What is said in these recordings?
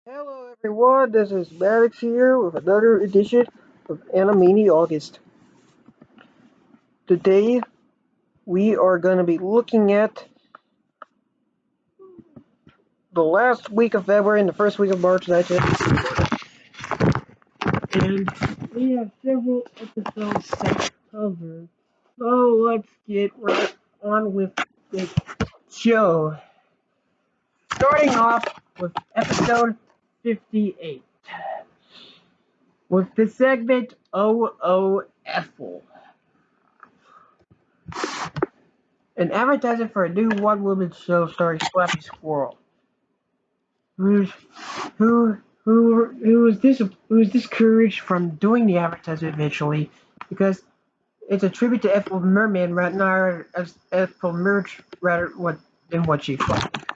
Hello everyone, this is Maddox here with another edition of Animaniaugust. Today we are going to be looking at the last week of February and the first week of March 1994. And we have several episodes to cover. So let's get right on with the show. Starting off with episode 58 with the segment OOFL. An advertisement for a new one-woman show starring Slappy Squirrel, who's who was discouraged from doing the advertisement eventually because it's a tribute to Ethel Merman rather not as Ethel Merch rather than what she thought.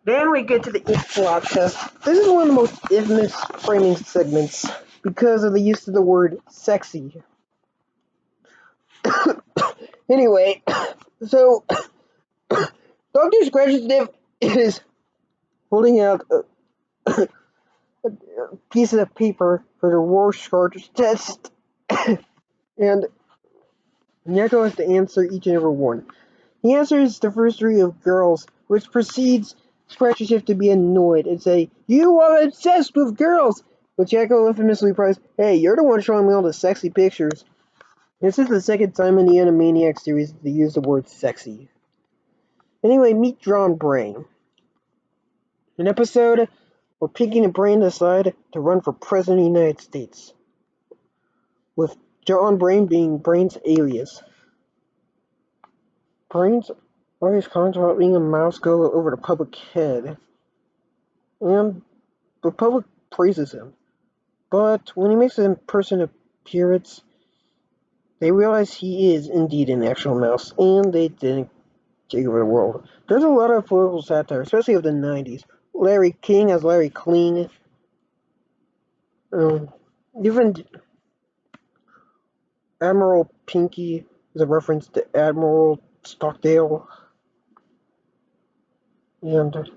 Then we get to the ink blot test. This is one of the most infamous framing segments because of the use of the word sexy. Anyway, so Dr. Scratch's is holding out a piece of paper for the Rorschach test, and Neko has to answer each and every one. He answers the first three of girls, which precedes Scratchy Shift to be annoyed and say, "You are obsessed with girls!" But Jacko infamously replies, "Hey, you're the one showing me all the sexy pictures." This is the second time in the Animaniacs series they use the word sexy. Anyway, meet John Brain. An episode where Pinky and Brain decide to run for President of the United States, with John Brain being Brain's alias. Brain's always comments about being a mouse go over the public head, and the public praises him. But when he makes an in-person appearance, they realize he is indeed an actual mouse, and they didn't take over the world. There's a lot of political satire, especially of the 90s. Larry King as Larry Clean. Even Admiral Pinky is a reference to Admiral Stockdale. And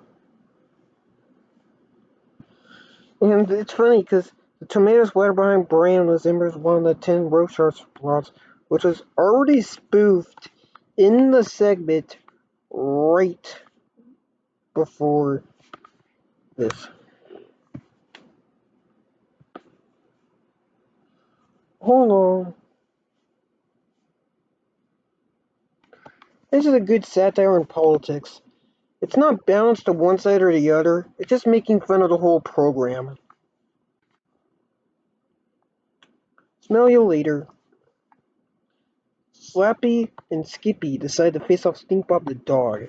And it's funny because the tomatoes water behind Bran resembles one of the 10 Rorschach plots, which was already spoofed in the segment right before this. Hold on. This is a good satire on politics. It's not balanced to one side or the other, it's just making fun of the whole program. Smell you later. Slappy and Skippy decide to face off Stink Bob the dog.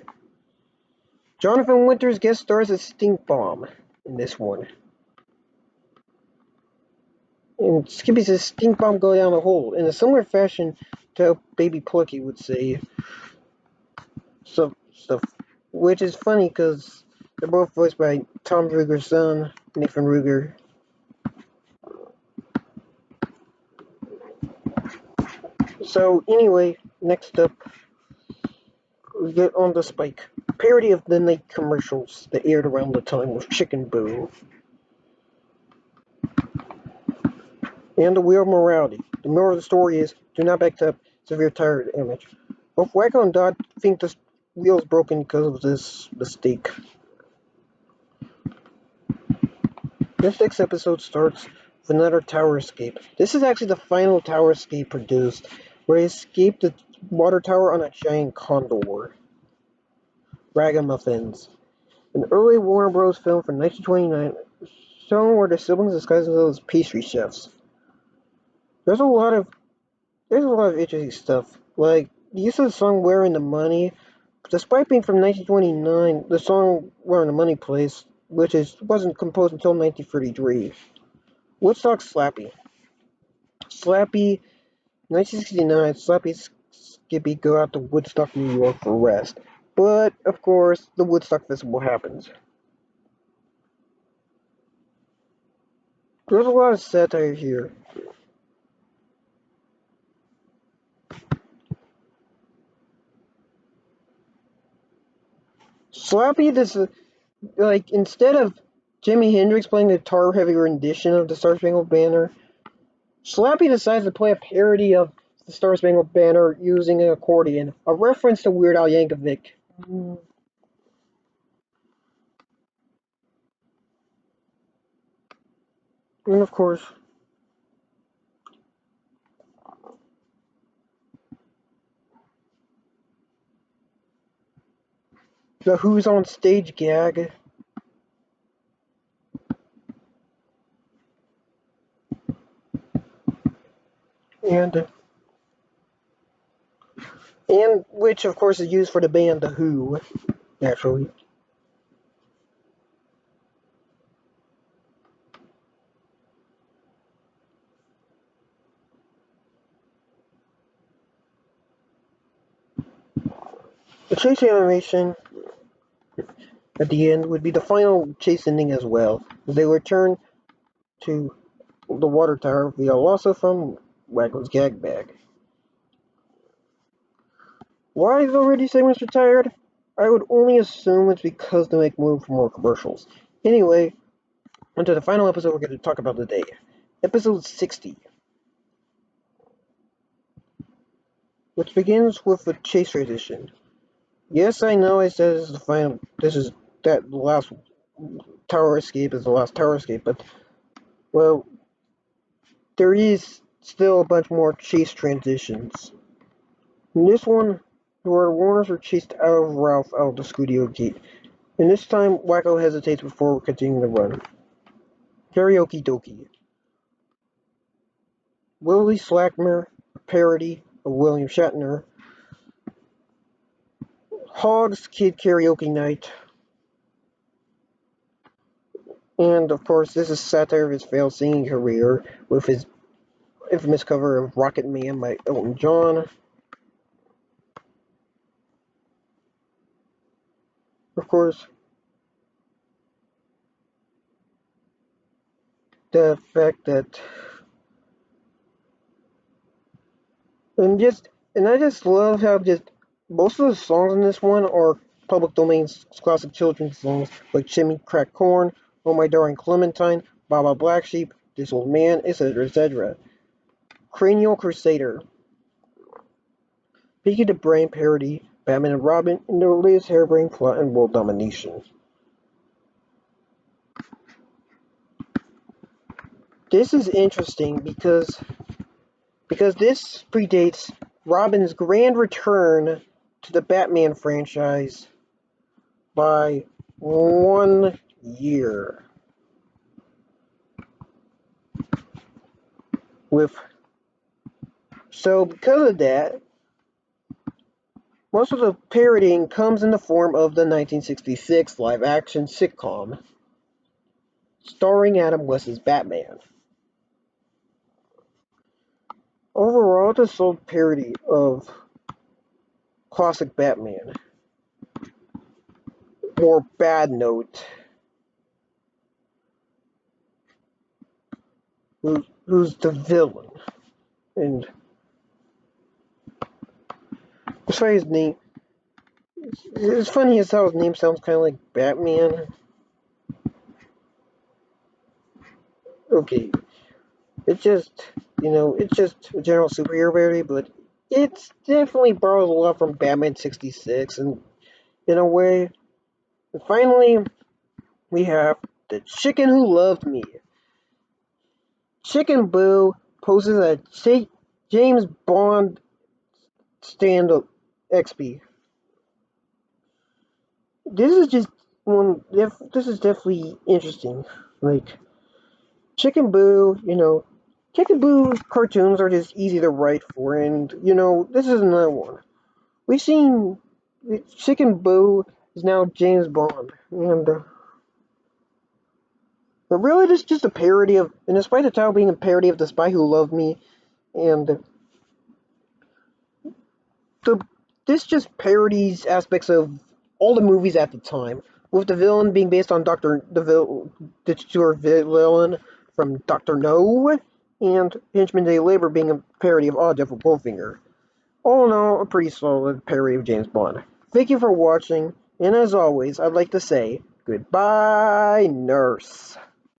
Jonathan Winters guest stars as Stink Bomb in this one. And Skippy says Stink Bomb go down the hole in a similar fashion to how Baby Plucky would say stuff, which is funny because they're both voiced by Tom Ruger's son, Nathan Ruger. So anyway, next up, we get on the Spike. A parody of the night commercials that aired around the time with Chicken Boo. And the Wheel of Morality. The moral of the story is, do not back up severe tire damage. Both Wacko and Dot think this wheel is broken because of this mistake. This next episode starts with another tower escape. This is actually the final tower escape produced, where they escape the water tower on a giant condor. Ragamuffins. An early Warner Bros. Film from 1929 shown where the siblings disguise themselves as pastry chefs. There's a lot of interesting stuff, like the use of the song "Where in the Money." Despite being from 1929, the song "Where in the Money" plays, which wasn't composed until 1933. Woodstock Slappy. Slappy, 1969, Slappy and Skippy go out to Woodstock, New York for rest. But, of course, the Woodstock Festival happens. There's a lot of satire here. Slappy, instead of Jimi Hendrix playing the guitar-heavy rendition of the Star Spangled Banner. Slappy decides to play a parody of the Star Spangled Banner using an accordion, a reference to Weird Al Yankovic. And of course, the Who's on Stage gag. And which of course is used for the band The Who, naturally. The chase animation at the end would be the final chase ending as well, as they return to the water tower via also from Wacko's gag bag. Why is already segments retired? I would only assume it's because they make room for more commercials. Anyway, onto the final episode we're going to talk about today. Episode 60. Which begins with a chase transition. Yes, I know I said this is the final. This is that last tower escape is the last tower escape, but well, there is still a bunch more chase transitions. In this one, the Warners are chased out of Ralph out of the studio gate, and this time Wacko hesitates before continuing the run. Karaoke Dokie. Willie Slackmer, a parody of William Shatner. Hogg's Kid Karaoke Night. And of course, this is satire of his failed singing career with his infamous cover of Rocket Man by Elton John. Of course, the fact that and I just love how just most of the songs in this one are public domain classic children's songs like Chimney Crack Corn, Oh My Darling Clementine, Baba Black Sheep, This Old Man, etc., etc. Cranial Crusader. Peaky the Brain parody, Batman and Robin, and their latest harebrained plot and world domination. This is interesting because this predates Robin's grand return to the Batman franchise by 1 year. Because of that, most of the parodying comes in the form of the 1966 live-action sitcom starring Adam West's Batman. Overall, it's a solid parody of classic Batman. More bad note. Who's the villain? And that's why his name. It's funny as how his name sounds kind of like Batman. Okay, it's just a general superhero parody, but it's definitely borrows a lot from Batman '66, and in a way. And finally, we have the chicken who loved me. Chicken Boo poses a James Bond stand-up XP. This is just one. This is definitely interesting. Like Chicken Boo, Chicken Boo's cartoons are just easy to write for, and this is another one. We've seen Chicken Boo is now James Bond, and but really, this is just a parody of, and despite the title being a parody of The Spy Who Loved Me, and the this just parodies aspects of all the movies at the time, with the villain being based on the titular villain from Doctor No, and Henchman Day Labor being a parody of Odd Jeff Goldfinger. All in all, a pretty solid parody of James Bond. Thank you for watching, and as always, I'd like to say, Goodbye, nurse.